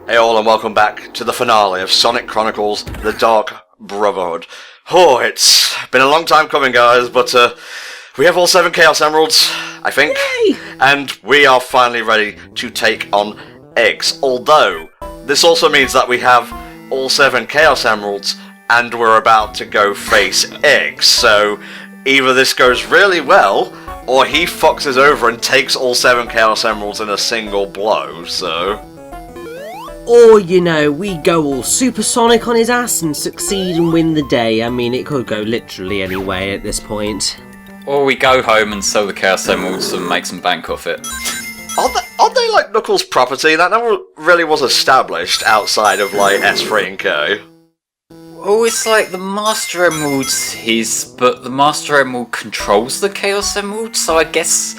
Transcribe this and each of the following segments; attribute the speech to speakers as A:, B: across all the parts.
A: Hey all and welcome back to the finale of Sonic Chronicles, The Dark Brotherhood. Oh, it's been a long time coming, guys, but we have all 7 Chaos Emeralds, I think.
B: Yay!
A: And we are finally ready to take on Eggs. Although, this also means that we have all 7 Chaos Emeralds and we're about to go face Eggs. So, either this goes really well, or he fucks us over and takes all 7 Chaos Emeralds in a single blow, so...
B: Or, you know, we go all supersonic on his ass and succeed and win the day. I mean, it could go literally any way at this point.
C: Or we go home and sell the Chaos Emeralds and make some bank off it.
A: Aren't they like Knuckles' property? That never really was established outside of like S3 and K.
C: Oh, it's like the Master Emerald's his, but the Master Emerald controls the Chaos Emerald, so I guess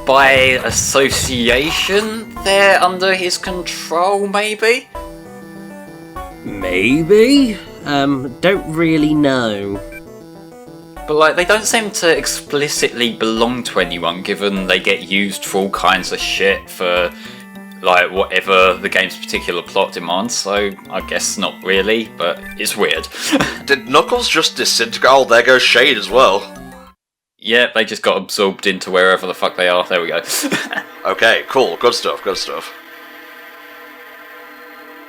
C: by association they're under his control, maybe?
B: Maybe? Don't really know.
C: But like, they don't seem to explicitly belong to anyone, given they get used for all kinds of shit for like whatever the game's particular plot demands, so I guess not really, but it's weird.
A: Did Knuckles just disintegrate? Oh, there goes Shade as well.
C: Yeah, they just got absorbed into wherever the fuck they are. There we go.
A: Okay, cool. Good stuff, good stuff.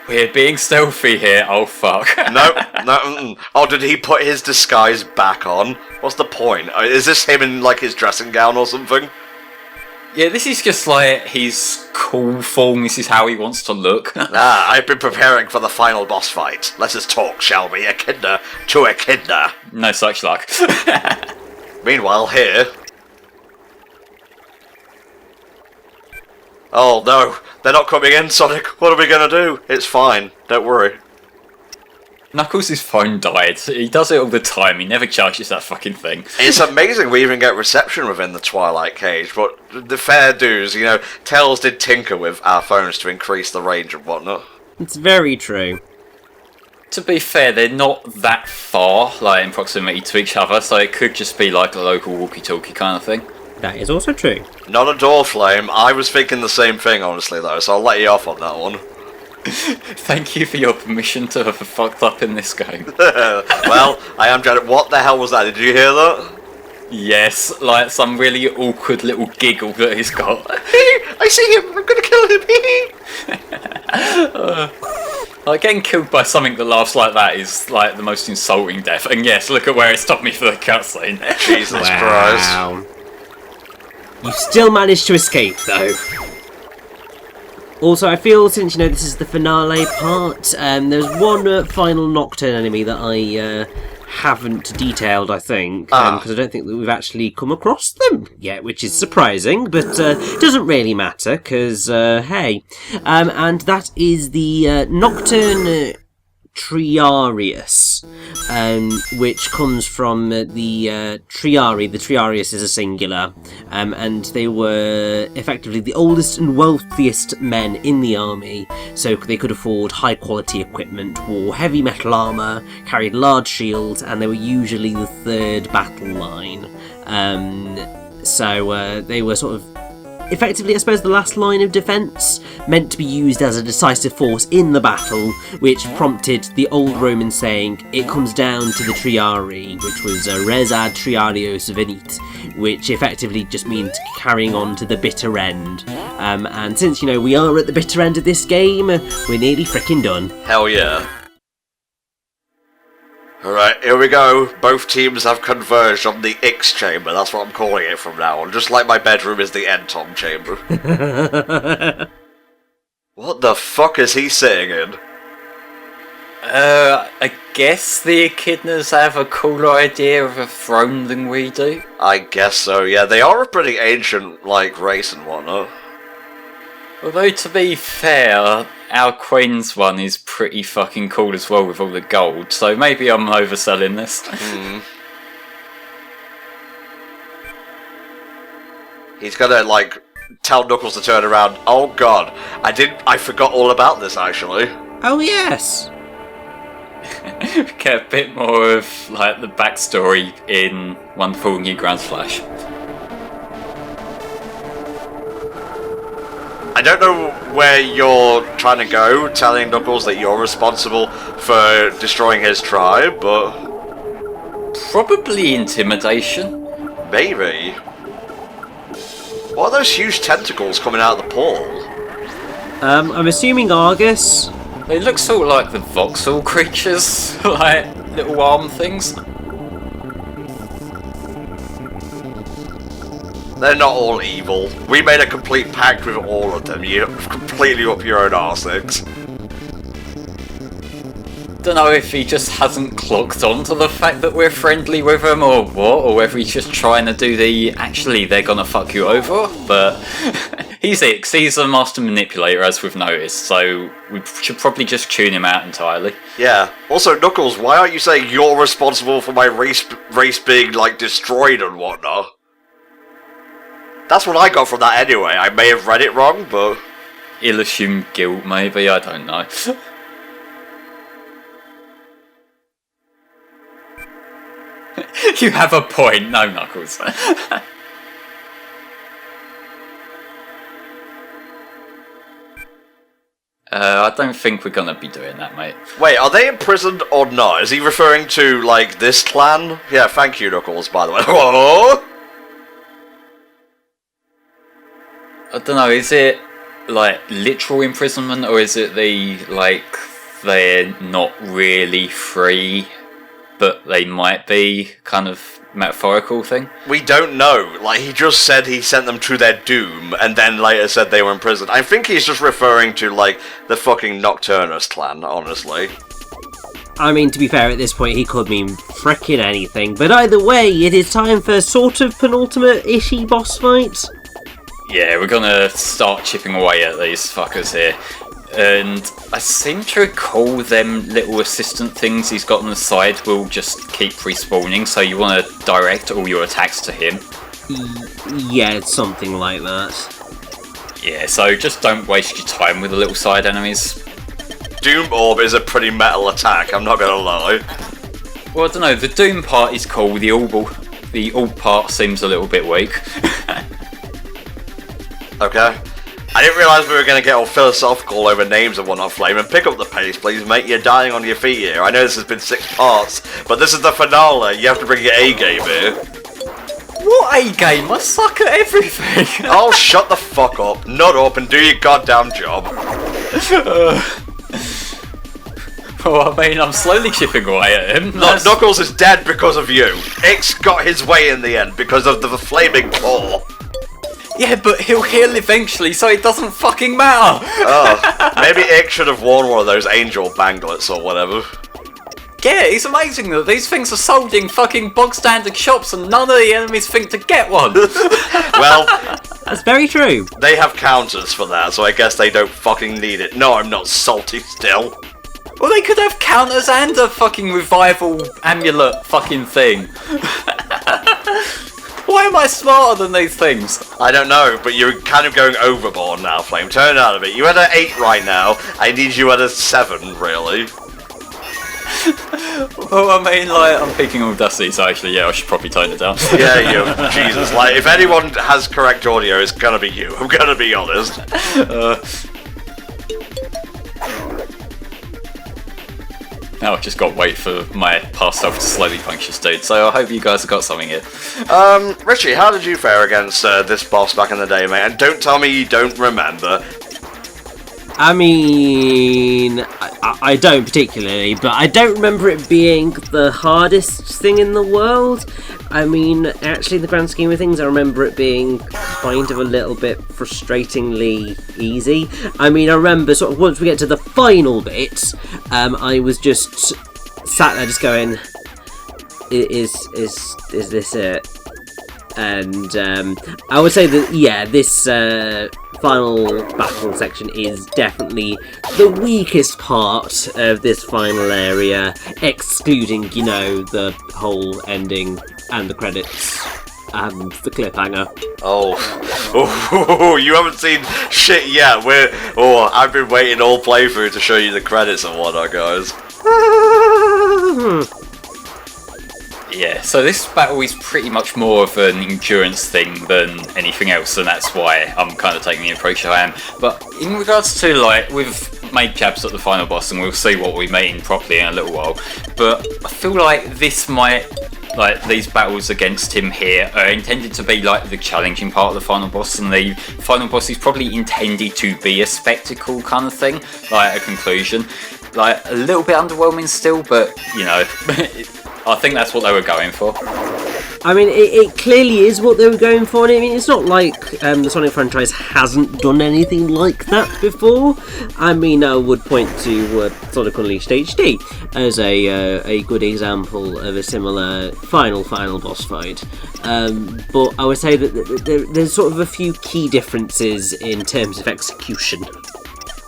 C: We're being stealthy here. Oh, fuck.
A: No. Oh, did he put his disguise back on? What's the point? Is this him in, like, his dressing gown or something?
C: Yeah, this is just, like, his cool form. This is how he wants to look.
A: I've been preparing for the final boss fight. Let us talk, shall we? Echidna to Echidna.
C: No such luck.
A: Meanwhile, here... Oh, no. They're not coming in, Sonic. What are we gonna do? It's fine. Don't worry.
C: Knuckles' phone died. He does it all the time. He never charges that fucking thing.
A: It's amazing we even get reception within the Twilight Cage, but the fair dues, you know, Tails did tinker with our phones to increase the range and whatnot.
B: It's very true.
C: To be fair, they're not that far, like, in proximity to each other, so it could just be like a local walkie-talkie kind of thing.
B: That is also true.
A: Not a door flame. I was thinking the same thing, honestly, though, so I'll let you off on that one.
C: Thank you for your permission to have fucked up in this game.
A: Well, I am trying to... What the hell was that? Did you hear that?
C: Yes, like some really awkward little giggle that he's got.
A: I see him! I'm gonna kill him!
C: Like, getting killed by something that laughs like that is like the most insulting death. And yes, look at where it stopped me for the cutscene.
A: Jesus Christ.
B: You still managed to escape, though. Also, I feel since, you know, this is the finale part, there's one final Nocturne enemy that I haven't detailed, I think, because I don't think that we've actually come across them yet, which is surprising, but it doesn't really matter, because, hey. And that is the Nocturne Triarius, which comes from the Triari. The Triarius is a singular, and they were effectively the oldest and wealthiest men in the army, so they could afford high quality equipment, wore heavy metal armour, carried large shields, and they were usually the third battle line. So they were sort of effectively, I suppose, the last line of defence, meant to be used as a decisive force in the battle, which prompted the old Roman saying, it comes down to the Triari, which was res ad triarios venit, which effectively just means carrying on to the bitter end. And since, you know, we are at the bitter end of this game, we're nearly frickin' done.
A: Hell yeah. Alright, here we go. Both teams have converged on the X chamber. That's what I'm calling it from now on. Just like my bedroom is the Entom chamber. What the fuck is he sitting in?
C: I guess the Echidnas have a cooler idea of a throne than we do.
A: I guess so, yeah. They are a pretty ancient, like, race and whatnot.
C: Although, to be fair, our Queen's one is pretty fucking cool as well with all the gold, so maybe I'm overselling this.
A: He's gonna, like, tell Knuckles to turn around. Oh god, I forgot all about this, actually.
B: Oh yes!
C: Get a bit more of, like, the backstory in Wonderful New Grounds Flash.
A: I don't know where you're trying to go, telling Knuckles that you're responsible for destroying his tribe, but...
C: Probably intimidation.
A: Maybe. What are those huge tentacles coming out of the pool?
B: I'm assuming Argus.
C: They look sort of like the voxel creatures, like little arm things.
A: They're not all evil. We made a complete pact with all of them. You're completely up your own arsex.
C: Don't know if he just hasn't clocked on to the fact that we're friendly with him or what, or whether he's just trying to do the actually they're gonna fuck you over, but he's Ix, he's a master manipulator as we've noticed, so we should probably just tune him out entirely.
A: Yeah. Also, Knuckles, why aren't you saying you're responsible for my race being, like, destroyed and whatnot? That's what I got from that anyway. I may have read it wrong, but...
C: Ill-assumed guilt, maybe, I don't know. You have a point, no, Knuckles. I don't think we're gonna be doing that, mate.
A: Wait, are they imprisoned or not? Is he referring to, like, this clan? Yeah, thank you, Knuckles, by the way. Whoa!
C: I don't know, is it, like, literal imprisonment, or is it they're not really free, but they might be, kind of metaphorical thing?
A: We don't know. Like, he just said he sent them to their doom, and then later said they were in prison. I think he's just referring to, like, the fucking Nocturnus clan, honestly.
B: I mean, to be fair, at this point, he could mean frickin' anything. But either way, it is time for sort of penultimate-ishy boss fight.
C: Yeah, we're gonna start chipping away at these fuckers here. And I seem to recall them little assistant things he's got on the side will just keep respawning, so you want to direct all your attacks to him.
B: Yeah, it's something like that.
C: Yeah, so just don't waste your time with the little side enemies.
A: Doom Orb is a pretty metal attack, I'm not gonna lie.
C: Well, I don't know, the Doom part is cool, the Orb part seems a little bit weak.
A: Okay. I didn't realise we were going to get all philosophical over names and whatnot, Flame, and pick up the pace, please, mate. You're dying on your feet here. I know this has been 6 parts, but this is the finale. You have to bring your A-game here.
C: What A-game? I suck at everything!
A: Oh, shut the fuck up, nut up, and do your goddamn job.
C: Well, I mean, I'm slowly chipping away at him.
A: Knuckles is dead because of you. Ix got his way in the end because of the flaming claw.
C: Yeah, but he'll heal eventually, so it doesn't fucking matter!
A: Oh, maybe Ix should have worn one of those angel banglets or whatever.
C: Yeah, it's amazing that these things are sold in fucking bog-standard shops and none of the enemies think to get one!
A: Well,
B: that's very true.
A: They have counters for that, so I guess they don't fucking need it. No, I'm not salty still.
C: Well, they could have counters and a fucking revival amulet fucking thing. Why am I smarter than these things?
A: I don't know, but you're kind of going overboard now, Flame. Turn out of it. You're at an 8 right now. I need you at a 7, really.
C: Well, I mean, like, I'm picking all dusty, so actually, yeah, I should probably tone it down.
A: Yeah, you. Jesus, like, if anyone has correct audio, it's gonna be you. I'm gonna be honest.
C: Now I've just got to wait for my past self to slowly puncture state, so I hope you guys have got something here.
A: Richie, how did you fare against this boss back in the day, mate? And don't tell me you don't remember.
B: I mean, I don't particularly, but I don't remember it being the hardest thing in the world. I mean, actually, in the grand scheme of things, I remember it being kind of a little bit frustratingly easy. I mean, I remember sort of once we get to the final bit, I was just sat there just going, is this it? And I would say that, yeah, this final battle section is definitely the weakest part of this final area, excluding, you know, the whole ending and the credits and the cliffhanger.
A: Oh, you haven't seen shit yet. I've been waiting all playthrough to show you the credits and whatnot, guys.
C: Yeah, so this battle is pretty much more of an endurance thing than anything else, and that's why I'm kind of taking the approach I am. But in regards to, like, we've made jabs at the final boss, and we'll see what we mean properly in a little while, but I feel like this might, like, these battles against him here are intended to be, like, the challenging part of the final boss, and the final boss is probably intended to be a spectacle kind of thing, like a conclusion. Like, a little bit underwhelming still, but, you know, I think that's what they were going for.
B: I mean, it clearly is what they were going for. I mean, it's not like the Sonic franchise hasn't done anything like that before. I mean, I would point to Sonic Unleashed HD as a good example of a similar final boss fight. But I would say that there's sort of a few key differences in terms of execution.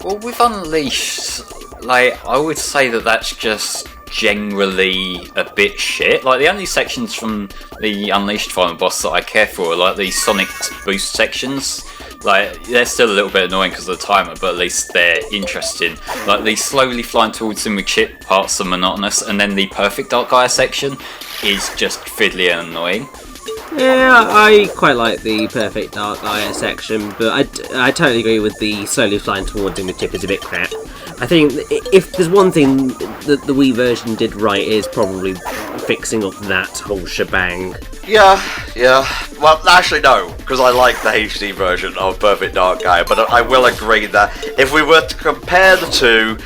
C: Well, with Unleashed, like, I would say that that's just generally a bit shit. Like, the only sections from the Unleashed final boss that I care for are, like, the Sonic boost sections. Like, they're still a little bit annoying because of the timer, but at least they're interesting. Like, the slowly flying towards him with chip parts are monotonous, and then the Perfect Dark Gaia section is just fiddly and annoying.
B: Yeah, I quite like the Perfect Dark Gaia section, but I totally agree with the slowly flying towards him with chip is a bit crap. I think if there's one thing that the Wii version did right, is probably fixing up that whole shebang.
A: Yeah. Well, actually, no, because I like the HD version of Perfect Dark Gaia, but I will agree that if we were to compare the two,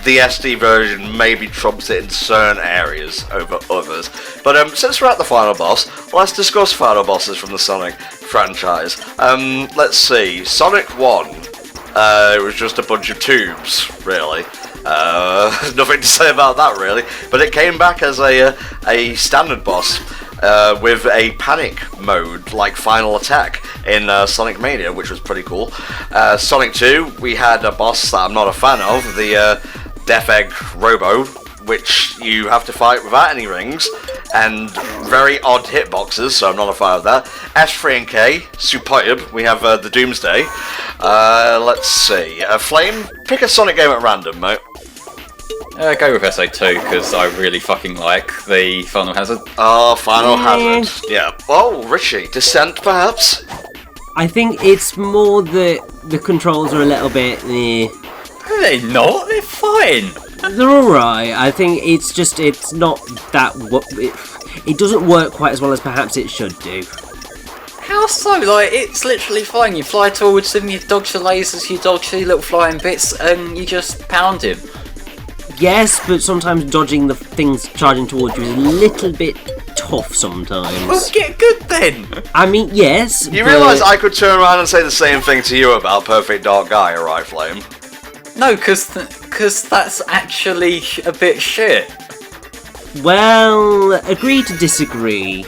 A: the SD version maybe trumps it in certain areas over others. But since we're at the final boss, let's discuss final bosses from the Sonic franchise. Let's see, Sonic 1. It was just a bunch of tubes, really. Nothing to say about that, really. But it came back as a standard boss with a panic mode, like Final Attack in Sonic Mania, which was pretty cool. Sonic 2, we had a boss that I'm not a fan of, the Death Egg Robo, which you have to fight without any rings, and very odd hitboxes, so I'm not a fan of that. S3 and K, superb. We have the Doomsday. Let's see. Flame, pick a Sonic game at random, mate.
C: Go with SA2, because I really fucking like the Final Hazard.
A: Oh, Final Hazard. Yeah. Oh, Richie, Descent, perhaps?
B: I think it's more that the controls are a little bit...
C: Are they not? They're fine.
B: They're alright. I think it's not that... It doesn't work quite as well as perhaps it should do.
C: How so? Like, it's literally fine. You fly towards him, you dodge the lasers, you dodge the little flying bits, and you just pound him.
B: Yes, but sometimes dodging the things charging towards you is a little bit tough sometimes.
C: Well, get good then!
B: I mean, yes,
A: You realise I could turn around and say the same thing to you about Perfect Dark Gaia, right, Flame?
C: No, because that's actually a bit shit.
B: Well, agree to disagree.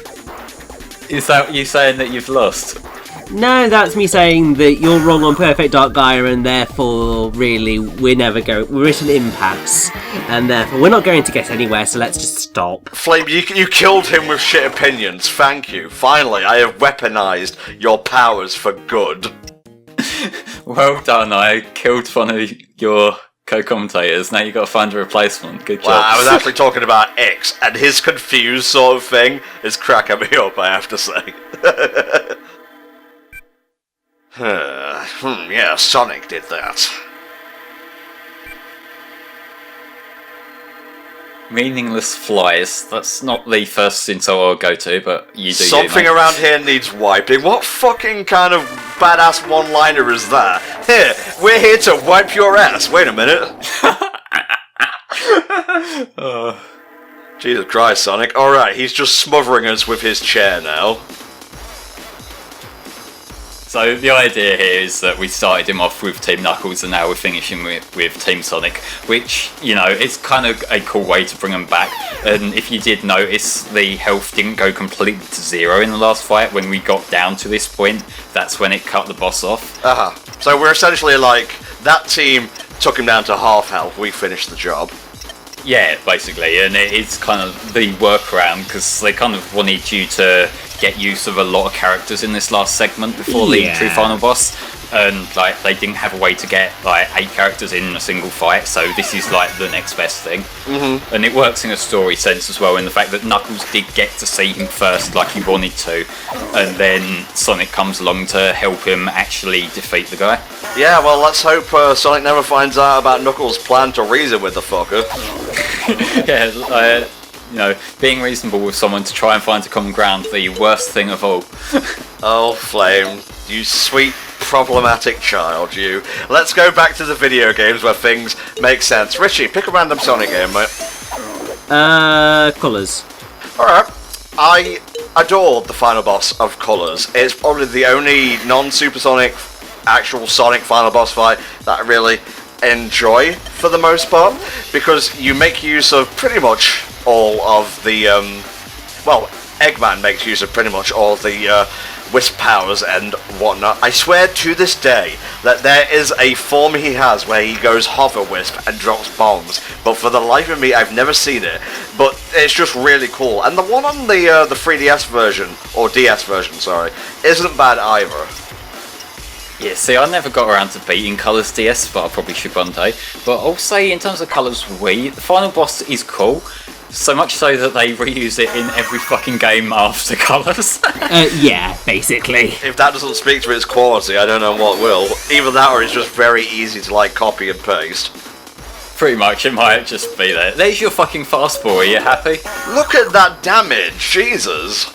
C: Is that you saying that you've lost?
B: No, that's me saying that you're wrong on Perfect Dark Gaia, and therefore, really, we're at an impasse, and therefore we're not going to get anywhere, so let's just stop.
A: Flame, you killed him with shit opinions, thank you. Finally, I have weaponized your powers for good.
C: Well done, I killed one of your co-commentators, now you've got to find a replacement. Good job.
A: Well, I was actually talking about X, and his confused sort of thing is cracking me up, I have to say. Yeah, Sonic did that.
C: Meaningless flies. That's not the first insult I'll go to, but you do.
A: Something
C: you,
A: around here needs wiping. What fucking kind of badass one-liner is that? Here, we're here to wipe your ass. Wait a minute. Jesus Christ, Sonic. Alright, he's just smothering us with his chair now.
C: So the idea here is that we started him off with Team Knuckles and now we're finishing with Team Sonic, which, you know, it's kind of a cool way to bring him back. And if you did notice, the health didn't go completely to zero in the last fight. When we got down to this point, that's when it cut the boss off.
A: So we're essentially like, that team took him down to half health, we finished the job.
C: Yeah, basically, and it's kind of the workaround because they kind of wanted you to get use of a lot of characters in this last segment before the true final boss. and like they didn't have a way to get like 8 characters in a single fight, so this is like the next best thing. Mm-hmm. And it works in a story sense as well, in the fact that Knuckles did get to see him first like he wanted to, and then Sonic comes along to help him actually defeat the guy.
A: Yeah, well, let's hope Sonic never finds out about Knuckles' plan to reason with the fucker.
C: Yeah, you know, being reasonable with someone to try and find a common ground, the worst thing of all.
A: Oh, Flame, you sweet, problematic child, you. Let's go back to the video games where things make sense. Richie, pick a random Sonic game, mate.
B: Colours.
A: Alright. I adored the final boss of Colours. It's probably the only non-Supersonic actual Sonic final boss fight that I really enjoy for the most part, because you make use of pretty much all of the well, Eggman makes use of pretty much all of the Wisp powers and whatnot. I swear to this day that there is a form he has where he goes Hover Wisp and drops bombs, but for the life of me I've never seen it, but it's just really cool. And the one on the 3DS version, or DS version, sorry, isn't bad either.
C: Yeah, see, I never got around to beating Colours DS, but I probably should one day. But I'll say, in terms of Colours Wii, the final boss is cool. So much so that they reuse it in every fucking game after Colours.
B: Yeah, basically.
A: If that doesn't speak to its quality, I don't know what will. Either that or it's just very easy to, like, copy and paste.
C: Pretty much, it might just be there. There's your fucking fastball, are you happy?
A: Look at that damage, Jesus!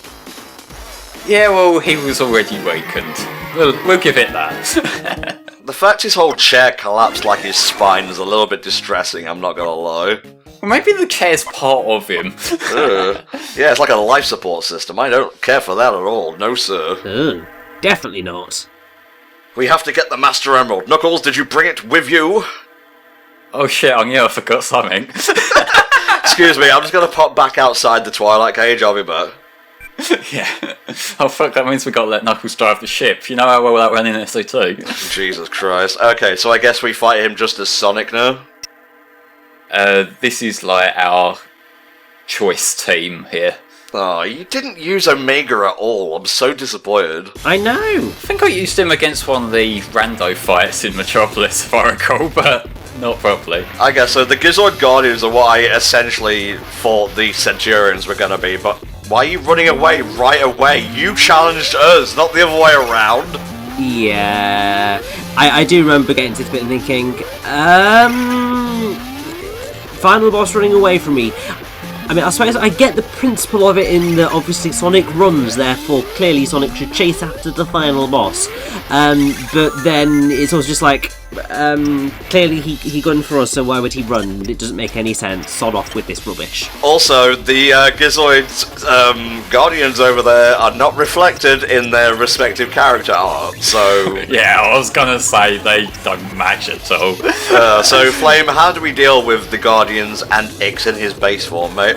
C: Yeah, well, he was already weakened. We'll give it that.
A: The fact his whole chair collapsed like his spine is a little bit distressing, I'm not gonna lie.
C: Well, maybe the chair's part of him.
A: Yeah, it's like a life support system. I don't care for that at all. No, sir.
B: Definitely not.
A: We have to get the Master Emerald. Knuckles, did you bring it with you?
C: Oh shit, I forgot something.
A: Excuse me, I'm just gonna pop back outside the Twilight Cage, I'll be back.
C: Yeah. Oh fuck, that means we gotta let Knuckles drive the ship. You know how well that ran in SO2?
A: Jesus Christ. Okay, so I guess we fight him just as Sonic now?
C: This is like our choice team here.
A: Oh, you didn't use Omega at all. I'm so disappointed.
B: I know!
C: I think I used him against one of the rando fights in Metropolis, if I recall, but not properly.
A: I guess so. The Gizoid Guardians are what I essentially thought the Centurions were gonna be, but why are you running away right away? You challenged us, not the other way around.
B: Yeah, I do remember getting to this bit and thinking, final boss running away from me. I mean, I suppose I get the principle of it in that obviously Sonic runs, therefore clearly Sonic should chase after the final boss. But then it's also just like, clearly he gunned for us, so why would he run? It doesn't make any sense. Sod off with this rubbish.
A: Also, the Gizoid Guardians over there are not reflected in their respective character art, so...
C: Yeah, I was gonna say they don't match at all.
A: So, Flame, how do we deal with the Guardians and X in his base form, mate?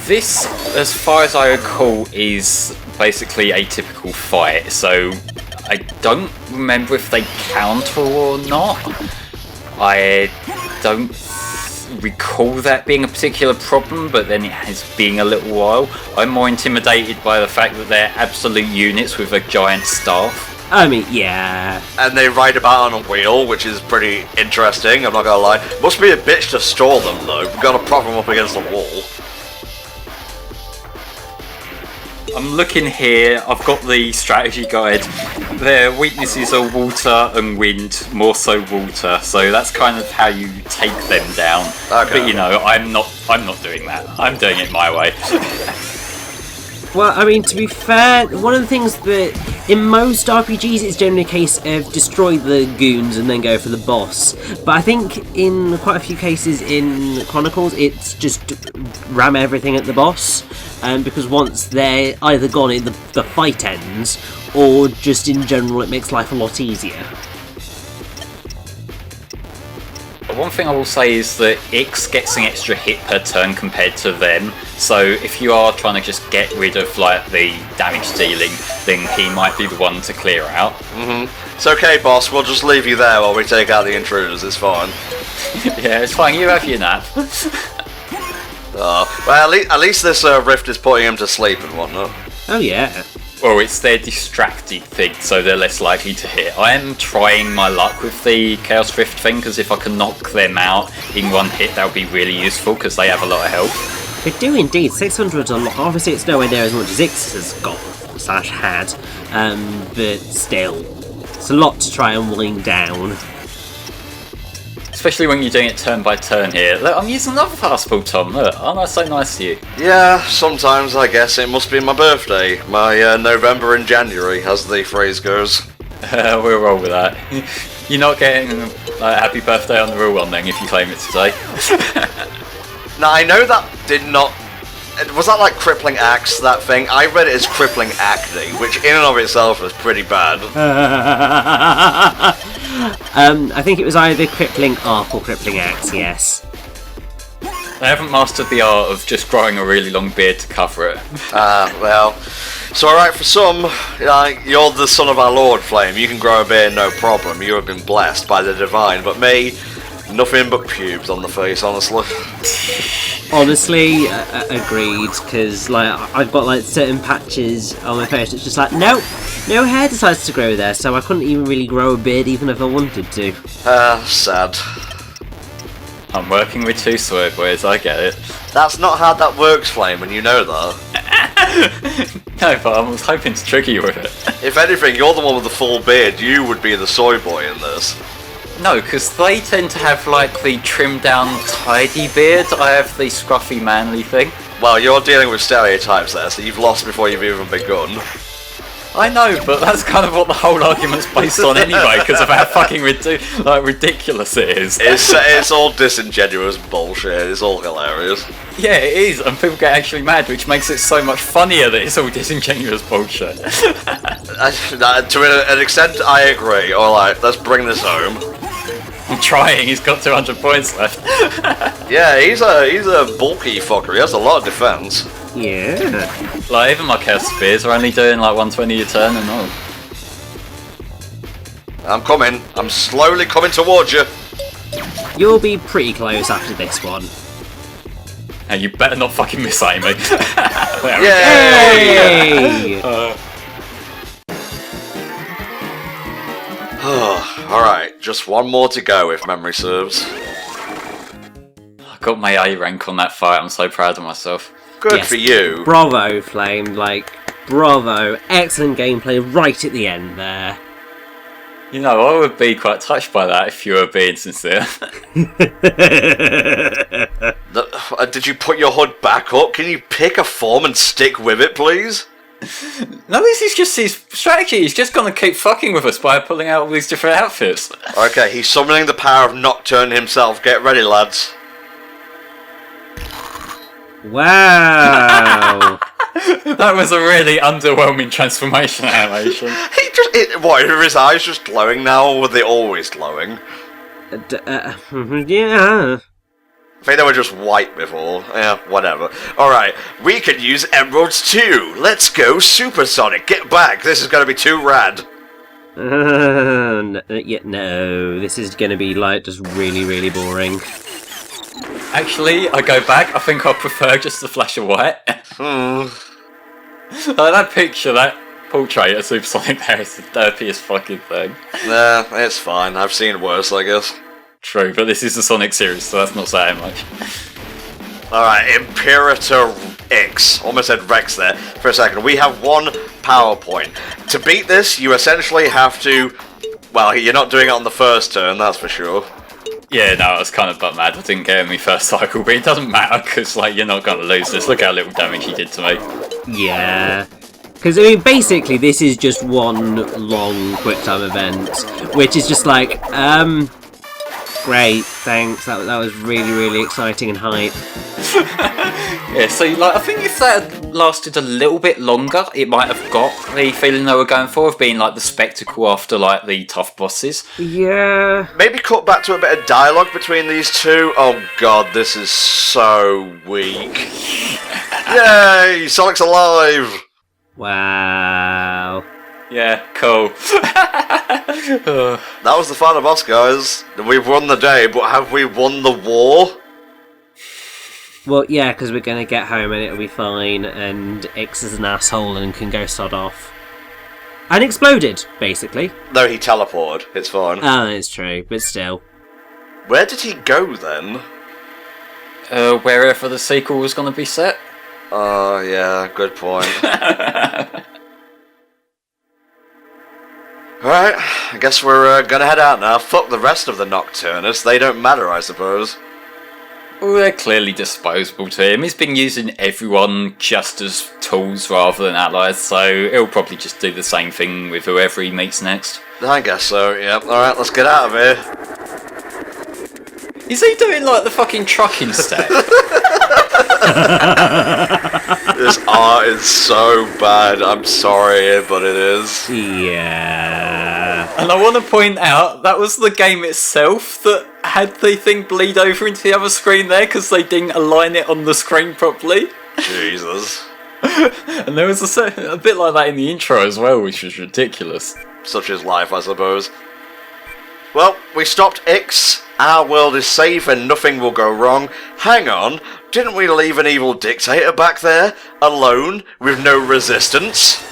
C: This, as far as I recall, is basically a typical fight, so I don't remember if they counter or not. I don't recall that being a particular problem, but then it has been a little while. I'm more intimidated by the fact that they're absolute units with a giant staff.
B: I mean, yeah.
A: And they ride about on a wheel, which is pretty interesting, I'm not gonna lie. Must be a bitch to store them, though. We've got to prop them up against the wall.
C: I'm looking here, I've got the strategy guide. Their weaknesses are water and wind, more so water, so that's kind of how you take them down.
A: Okay.
C: But you know, I'm not doing that. I'm doing it my way.
B: Well, I mean, to be fair, one of the things that in most RPGs it's generally a case of destroy the goons and then go for the boss. But I think in quite a few cases in Chronicles, it's just ram everything at the boss. Because once they're either gone, the fight ends, or just in general it makes life a lot easier.
C: One thing I will say is that Ix gets an extra hit per turn compared to them, so if you are trying to just get rid of like the damage dealing, then he might be the one to clear out.
A: It's okay, boss, we'll just leave you there while we take out the intruders, it's fine.
C: Yeah, it's fine, you have your nap.
A: Well, at least this rift is putting him to sleep and whatnot.
B: Oh yeah.
C: or it's their distracted thing, so they're less likely to hit. I am trying my luck with the Chaos Rift thing, because if I can knock them out in one hit, that would be really useful, because they have a lot of health.
B: They do indeed. 600 unlock. Obviously, it's nowhere near as much as Ix has got / had, but still, it's a lot to try and wind down.
C: Especially when you're doing it turn by turn here. Look, I'm using another fastball, Tom. Look, aren't I so nice to you?
A: Yeah, sometimes I guess it must be my birthday. My November and January, as the phrase goes.
C: We'll roll with that. You're not getting happy birthday on the real one then, if you claim it today.
A: Now, I know that did not... Was that like crippling axe, that thing? I read it as crippling acne, which in and of itself is pretty bad.
B: I think it was either crippling arc or crippling axe, yes.
C: I haven't mastered the art of just growing a really long beard to cover it.
A: Well, it's alright for some. You're the son of our Lord, Flame. You can grow a beard, no problem. You have been blessed by the divine, but me... Nothing but pubes on the face, honestly.
B: Honestly, agreed, because like I've got like certain patches on my face. It's just like no hair decides to grow there, so I couldn't even really grow a beard even if I wanted to.
A: Sad.
C: I'm working with two sword boys, I get it.
A: That's not how that works, Flame, and you know that.
C: No, but I was hoping to trigger you with it.
A: If anything, you're the one with the full beard. You would be the soy boy in this.
C: No, because they tend to have like the trimmed down tidy beard. I have the scruffy manly thing.
A: Well, you're dealing with stereotypes there, so you've lost before you've even begun.
C: I know, but that's kind of what the whole argument's based on anyway, because of how fucking ridiculous it is.
A: It's all disingenuous bullshit. It's all hilarious.
C: Yeah, it is, and people get actually mad, which makes it so much funnier that it's all disingenuous bullshit.
A: To an extent, I agree. Alright, let's bring this home.
C: I'm trying, he's got 200 points left.
A: Yeah, he's a bulky fucker. He has a lot of defense.
B: Yeah.
C: Like, even my Chaos Spears are only doing like 120 a turn and all.
A: I'm coming. I'm slowly coming towards you.
B: You'll be pretty close after this one.
C: And you better not fucking miss Amy.
B: Yay!
A: Alright, just one more to go if memory serves.
C: I got my A rank on that fight, I'm so proud of myself.
A: Good
B: Yes.
A: for you.
B: Bravo, Flame. Like, bravo. Excellent gameplay right at the end there.
C: You know, I would be quite touched by that if you were being sincere.
A: Did you put your hood back up? Can you pick a form and stick with it, please?
C: No, this is just his strategy. He's just gonna keep fucking with us by pulling out all these different outfits.
A: Okay, he's summoning the power of Nocturne himself. Get ready, lads.
B: Wow.
C: That was a really underwhelming transformation animation.
A: What, are his eyes just glowing now, or were they always glowing?
B: Yeah.
A: I think they were just white before. Yeah, whatever. Alright, we can use emeralds too. Let's go Supersonic. Get back. This is going to be too rad.
B: No, this is going to be like just really, really boring.
C: Actually, I go back. I think I prefer just the flash of white. That picture, that portrait of Supersonic there is the derpiest fucking thing.
A: Nah, it's fine. I've seen worse, I guess.
C: True, but this is the Sonic series, so that's not saying much.
A: Alright, Imperator X. Almost said Rex there for a second. We have one power point. To beat this, you essentially have to... Well, you're not doing it on the first turn, that's for sure.
C: Yeah, no, I was kind of butt mad. I didn't get in my first cycle, but it doesn't matter, because, like, you're not going to lose this. Look how little damage he did to me.
B: Yeah. Because, I mean, basically, this is just one long quick time event, which is just like, great, thanks, that was really, really exciting and hype.
C: Yeah, so, like, I think if that had lasted a little bit longer, it might have got the feeling they were going for of being, like, the spectacle after, like, the tough bosses.
B: Yeah.
A: Maybe cut back to a bit of dialogue between these two. Oh god, this is so weak. Yay, Sonic's alive!
B: Wow.
C: Yeah, cool.
A: That was the final boss, guys. We've won the day, but have we won the war?
B: Well, yeah, because we're going to get home and it'll be fine, and X is an asshole and can go sod off. And exploded, basically.
A: No, he teleported. It's fine.
B: Oh, it's true, but still.
A: Where did he go then?
C: Wherever the sequel was going to be set.
A: Oh, yeah, good point. Alright, I guess we're gonna head out now. Fuck the rest of the Nocturnus, they don't matter, I suppose.
C: Well, they're clearly disposable to him. He's been using everyone just as tools rather than allies, so he'll probably just do the same thing with whoever he meets next.
A: I guess so, yeah. Alright, let's get out of here.
C: Is he doing like the fucking trucking step?
A: This art is so bad, I'm sorry, but it is.
B: Yeah.
C: And I want to point out, that was the game itself that had the thing bleed over into the other screen there because they didn't align it on the screen properly.
A: Jesus.
C: And there was a bit like that in the intro as well, which was ridiculous.
A: Such is life, I suppose. Well, we stopped Ix. Our world is safe and nothing will go wrong. Hang on, didn't we leave an evil dictator back there? Alone? With no resistance?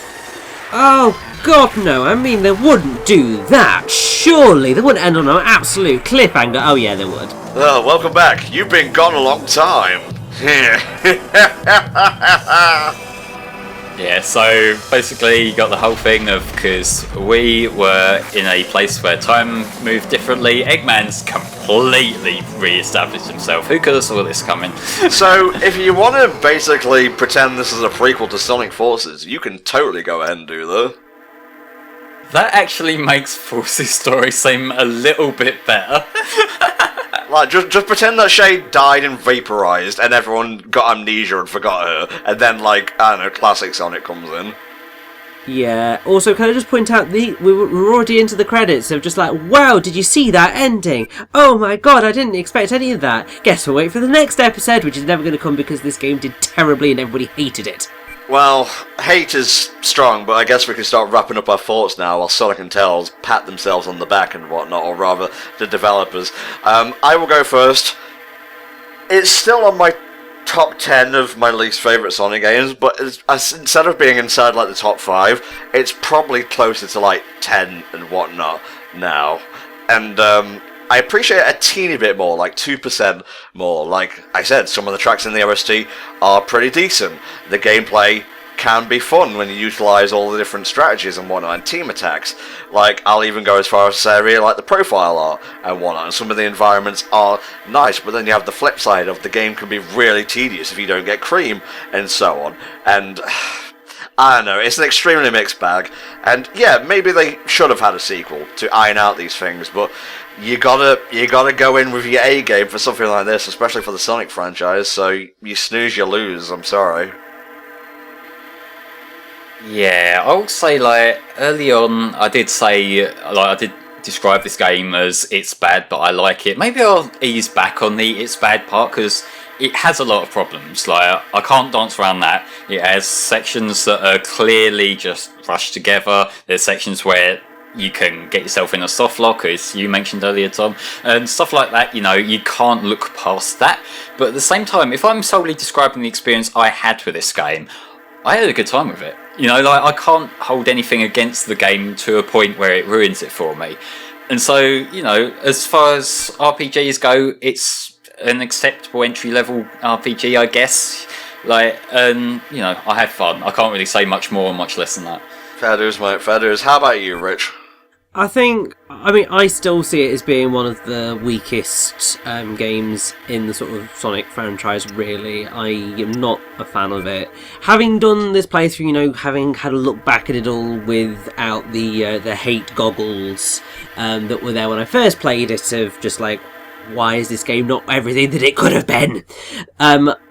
B: Oh, God, no. I mean, they wouldn't do that. Surely. They wouldn't end on an absolute cliffhanger. Oh, yeah, they would.
A: Oh, welcome back. You've been gone a long time.
C: Yeah, so basically you got the whole thing of, because we were in a place where time moved differently, Eggman's completely re-established himself. Who could have saw this coming?
A: So, if you want to basically pretend this is a prequel to Sonic Forces, you can totally go ahead and do that.
C: That actually makes Force's story seem a little bit better.
A: Like, just pretend that Shay died and vaporized, and everyone got amnesia and forgot her, and then, like, I don't know, classic Sonic comes in.
B: Yeah. Also, can I just point out, we were already into the credits of just like, wow, did you see that ending? Oh my god, I didn't expect any of that. Guess we'll wait for the next episode, which is never going to come because this game did terribly and everybody hated it.
A: Well, hate is strong, but I guess we can start wrapping up our thoughts now while Sonic and Tails pat themselves on the back and whatnot, or rather, the developers. I will go first. It's still on my top 10 of my least favourite Sonic games, but instead of being inside, like, the top 5, it's probably closer to, like, 10 and whatnot now. And, I appreciate it a teeny bit more, like 2% more. Like I said, some of the tracks in the OST are pretty decent. The gameplay can be fun when you utilise all the different strategies and whatnot, and team attacks. Like, I'll even go as far as to say I really like the profile art and whatnot, and some of the environments are nice, but then you have the flip side of the game can be really tedious if you don't get cream, and so on. And I don't know, it's an extremely mixed bag, and yeah, maybe they should have had a sequel to iron out these things, but you gotta go in with your A game for something like this, especially for the Sonic franchise, so you snooze, you lose, I'm sorry.
C: Yeah, I would say, like, early on, I did say, like, I did describe this game as it's bad, but I like it. Maybe I'll ease back on the it's bad part, because it has a lot of problems. Like, I can't dance around that. It has sections that are clearly just rushed together. There's sections where you can get yourself in a soft lock, as you mentioned earlier, Tom, and stuff like that. You know, you can't look past that. But at the same time, if I'm solely describing the experience I had with this game, I had a good time with it. You know, like, I can't hold anything against the game to a point where it ruins it for me. And so, you know, as far as RPGs go, it's an acceptable entry-level RPG, I guess. Like, and, you know, I had fun. I can't really say much more or much less than that.
A: Fair dues, mate, fair dues. How about you, Rich?
B: I still see it as being one of the weakest games in the sort of Sonic franchise, really. I am not a fan of it. Having done this playthrough, you know, having had a look back at it all without the hate goggles that were there when I first played it, of just like, why is this game not everything that it could have been?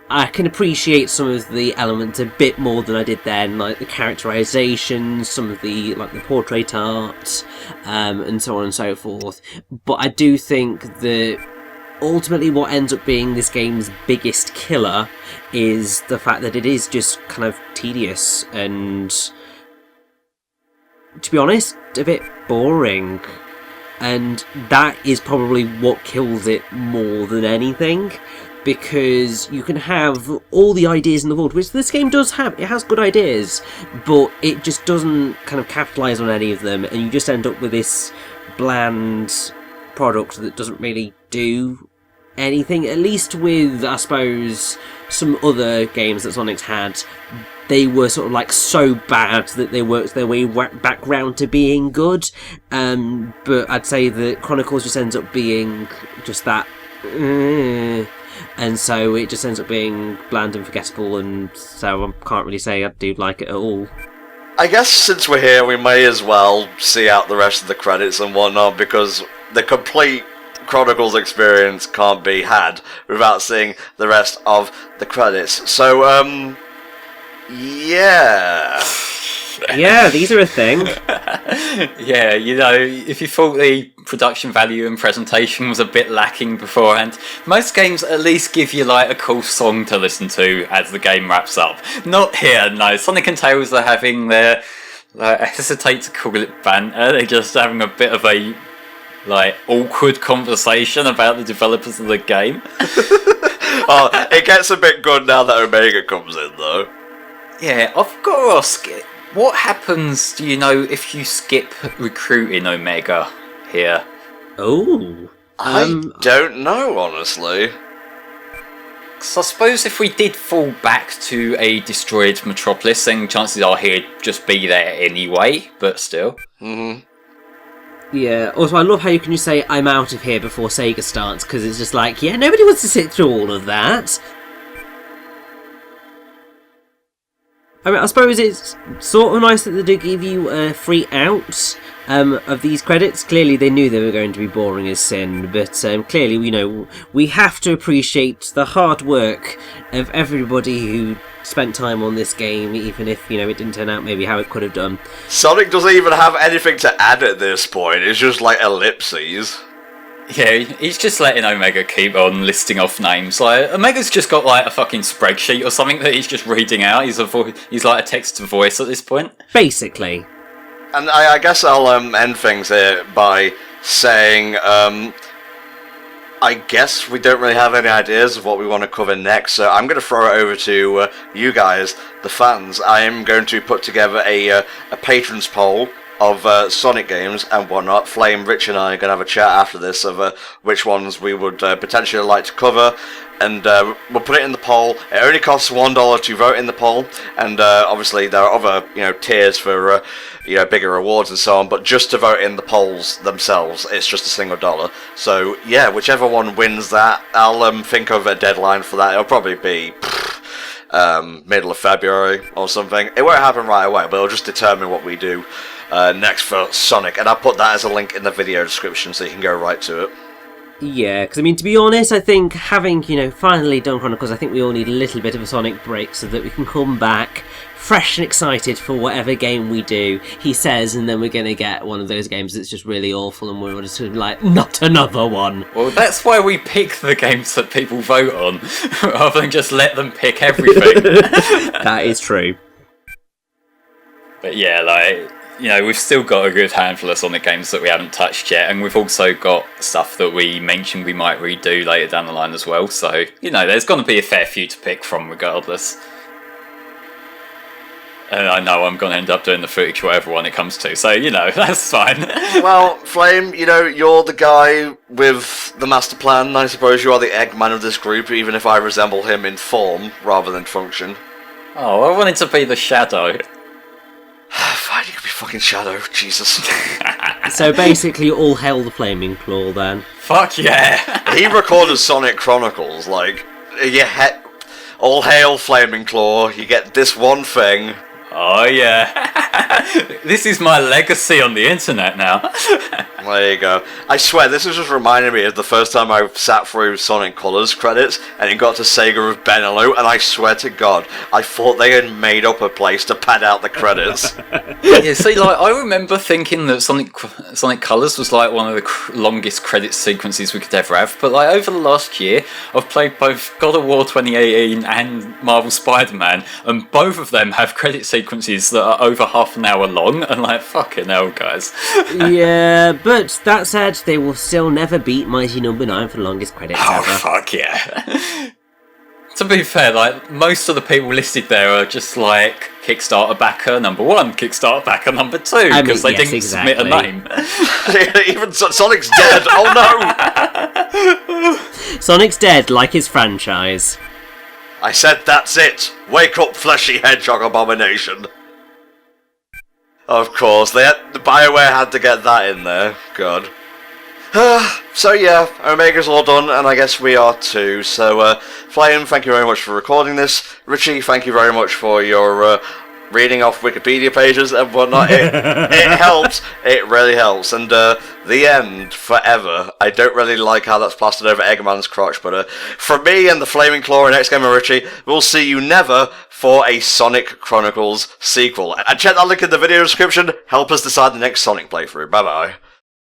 B: I can appreciate some of the elements a bit more than I did then, like the characterization, some of the like the portrait art, and so on and so forth. But I do think that ultimately what ends up being this game's biggest killer is the fact that it is just kind of tedious and, to be honest, a bit boring. And that is probably what kills it more than anything. because you can have all the ideas in the world, which this game does have. It has good ideas, but it just doesn't kind of capitalise on any of them, and you just end up with this bland product that doesn't really do anything. At least with, I suppose, some other games that Sonic's had, they were sort of like so bad that they worked their way back round to being good. But I'd say that Chronicles just ends up being just that, and so it just ends up being bland and forgettable, and so I can't really say I do like it at all.
A: I guess since we're here, we may as well see out the rest of the credits and whatnot, because the complete Chronicles experience can't be had without seeing the rest of the credits. So, yeah.
B: Yeah, these are a thing.
C: Yeah, you know, if you thought the production value and presentation was a bit lacking beforehand, most games at least give you like a cool song to listen to as the game wraps up. Not here, no. Sonic and Tails are having their, like, I hesitate to call it banter, they're just having a bit of a, like, awkward conversation about the developers of the game.
A: Oh, it gets a bit good now that Omega comes in, though.
C: Yeah, I've got to ask, what happens, do you know, if you skip recruiting Omega here?
B: Oh.
A: I don't know, honestly.
C: So I suppose if we did fall back to a destroyed Metropolis, then chances are he'd just be there anyway, but still.
B: Yeah, also I love how you can just say, I'm out of here before Sega starts, because it's just like, yeah, nobody wants to sit through all of that. I mean, I suppose it's sort of nice that they do give you a free out of these credits. Clearly they knew they were going to be boring as sin, but clearly, you know, we have to appreciate the hard work of everybody who spent time on this game, even if, you know, it didn't turn out maybe how it could have done.
A: Sonic doesn't even have anything to add at this point, it's just like ellipses.
C: Yeah, he's just letting Omega keep on listing off names. Like, Omega's just got like a fucking spreadsheet or something that he's just reading out. He's like a text to voice at this point.
B: Basically.
A: And I guess I'll end things here by saying, I guess we don't really have any ideas of what we want to cover next, so I'm going to throw it over to you guys, the fans. I am going to put together a patrons poll of Sonic games and whatnot. Flame, Rich and I are going to have a chat after this of which ones we would potentially like to cover, and we'll put it in the poll. It only costs $1 to vote in the poll, and obviously there are other, you know, tiers for you know, bigger rewards and so on, but just to vote in the polls themselves, it's just a $1. So yeah, whichever one wins that, I'll think of a deadline for that. It'll probably be middle of February or something. It won't happen right away, but it'll just determine what we do next for Sonic, and I'll put that as a link in the video description so you can go right to it.
B: Yeah, because I mean, to be honest, I think having, you know, finally done Chronicles, I think we all need a little bit of a Sonic break so that we can come back fresh and excited for whatever game we do, he says, and then we're going to get one of those games that's just really awful and we're just like, not another one.
C: Well, that's why we pick the games that people vote on, rather than just let them pick everything.
B: That is true.
C: But yeah, like, you know, we've still got a good handful of Sonic games that we haven't touched yet, and we've also got stuff that we mentioned we might redo later down the line as well, so, you know, there's going to be a fair few to pick from regardless. And I know I'm going to end up doing the footage whatever one it comes to, so, you know, that's fine.
A: Well, Flame, you know, you're the guy with the master plan. I suppose you are the Eggman of this group, even if I resemble him in form rather than function.
C: Oh, I wanted to be the Shadow.
A: Fine, you can be fucking Shadow, Jesus.
B: So basically, all hail the Flaming Claw then.
C: Fuck yeah!
A: He recorded Sonic Chronicles, like, all hail Flaming Claw, you get this one thing.
C: Oh yeah. This is my legacy on the internet now.
A: There you go. I swear, this is just reminding me of the first time I sat through Sonic Colors credits and it got to Sega of Benelux, and I swear to God, I thought they had made up a place to pad out the credits.
C: Yeah, see, like, I remember thinking that Sonic Colors was like one of the longest credit sequences we could ever have, but like over the last year, I've played both God of War 2018 and Marvel Spider-Man, and both of them have credit sequences that are over half an hour long, and like, fucking hell, guys.
B: Yeah, but But that said, they will still never beat Mighty Number 9 for the longest credits
C: Oh,
B: ever.
C: fuck yeah. To be fair, like, most of the people listed there are just like Kickstarter backer number 1, Kickstarter backer number 2, because they didn't submit a name.
A: Even Sonic's dead. Oh no!
B: Sonic's dead like his franchise.
A: I said that's it. Wake up, fleshy hedgehog abomination. Of course, the BioWare had to get that in there. God. So yeah, Omega's all done, and I guess we are too. So, Flame, thank you very much for recording this. Richie, thank you very much for your reading off Wikipedia pages and whatnot. It helps. It really helps. And the end, forever. I don't really like how that's plastered over Eggman's crotch, but from me and the Flaming Claw and X-Gamer Richie, we'll see you never for a Sonic Chronicles sequel. And check that link in the video description. Help us decide the next Sonic playthrough. Bye-bye.